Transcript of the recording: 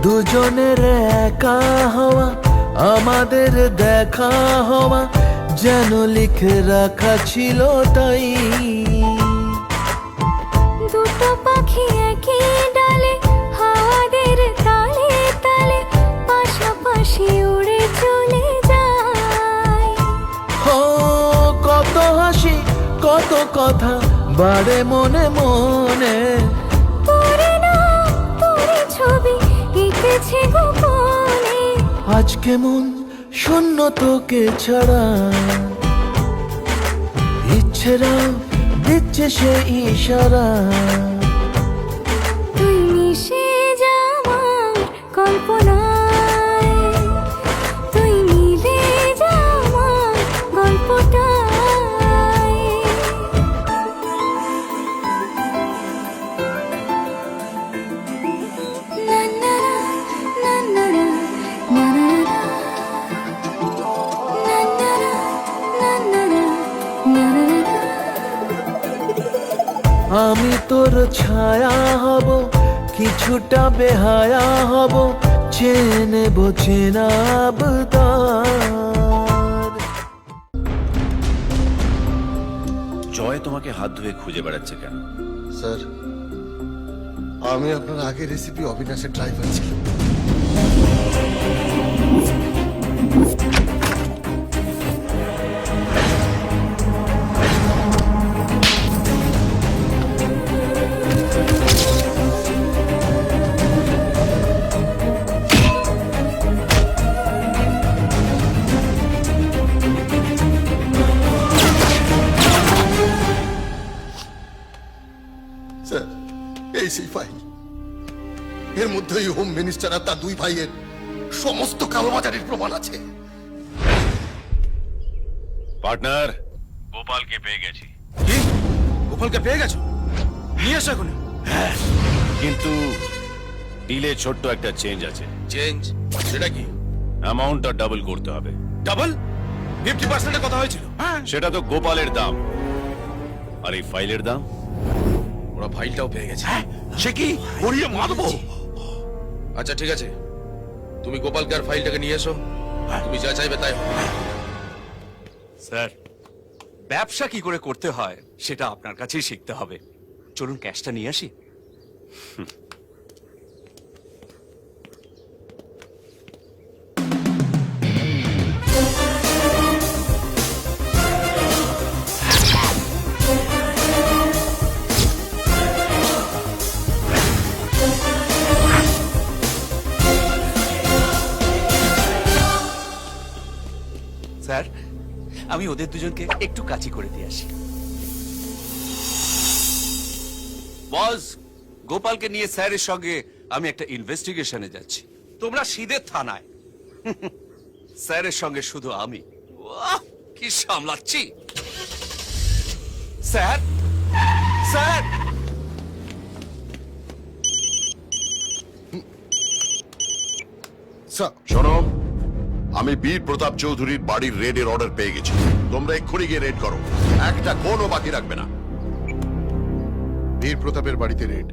দুজনের একা হওয়া, আমাদের দেখা হওয়া যেন লিখে রাখা ছিল তাই। দুটো পাখি একই ডালে, হাওয়াদের তালে তালে পাশাপাশি উড়ে চলে যায়। ও কত হাসি, কত কথা বাড়ে মনে মনে। তোরে নাম, তোরে ছবি এঁকেছে গোপনে। আজ কেমন শূন্য তোকে ছাড়া, ইচ্ছেরা দিচ্ছে সে ইশারা। তুই মিশে যা আমার কল্পনায়, তুই মিলে যা আমার গল্পটায়। না না না না না না না না না। আমি তোর ছায়া হব, কিছুটা বেহায়া হব, চেনে নেব চেনাবতার। জয় তোমাকে হাত ধুয়ে খুঁজে বেড়াচ্ছে কেন? স্যার, আমি আপনার আগের রেসিপি অবিনাশের ড্রাইভার ছিল। স্যার, এই সেই ফাইল। এর মধ্যে হোম মিনিস্টার আর তার দুই ভাইয়ের সমস্ত কালোবাজারির প্রমাণ আছে। পার্টনার, গোপালকে পেয়ে গেছি। কি? গোপালকে পেয়ে গেছো? নিয়ে এসো এখন। কিন্তু ডিলে ছোট্ট একটা চেঞ্জ আছে। চেঞ্জ? সেটা কি? অ্যামাউন্টটা ডাবল করতে হবে। ডাবল? 50% কথা হয়েছিল। সেটা তো গোপালের দাম, আর এই ফাইলের দাম। ওরা ফাইলটাও পেয়ে গেছে। সে কি? গড়িয়ে মারবো। আচ্ছা ঠিক আছে, তুমি গোপালকে আর ফাইলটাকে নিয়ে এসো। তুমি যা চাইবে তাই হবে। স্যার, ব্যবসা কি করে করতে হয় সেটা আপনার কাছেই শিখতে হবে। চলুন ক্যাশটা নিয়ে আসি। স্যার, আমি ওদের দুজনকে একটু কাছি করে দিয়ে আসি। বস, গোপালকে নিয়ে স্যারের সঙ্গে আমি একটা ইনভেস্টিগেশনে যাচ্ছি। তোমরা সিধে থানায়। স্যারের সঙ্গে শুধু আমি। ওয়াহ, কি সামলাচ্ছি। Sir, sir. স্যার, শোনো, আমি বীর প্রতাপ চৌধুরীর বাড়ির রেডের অর্ডার পেয়ে গেছি। তোমরা এক্ষুনি গিয়ে রেড করো, একটা কোনো বাকি রাখবে না। বীর প্রতাপের বাড়িতে রেড?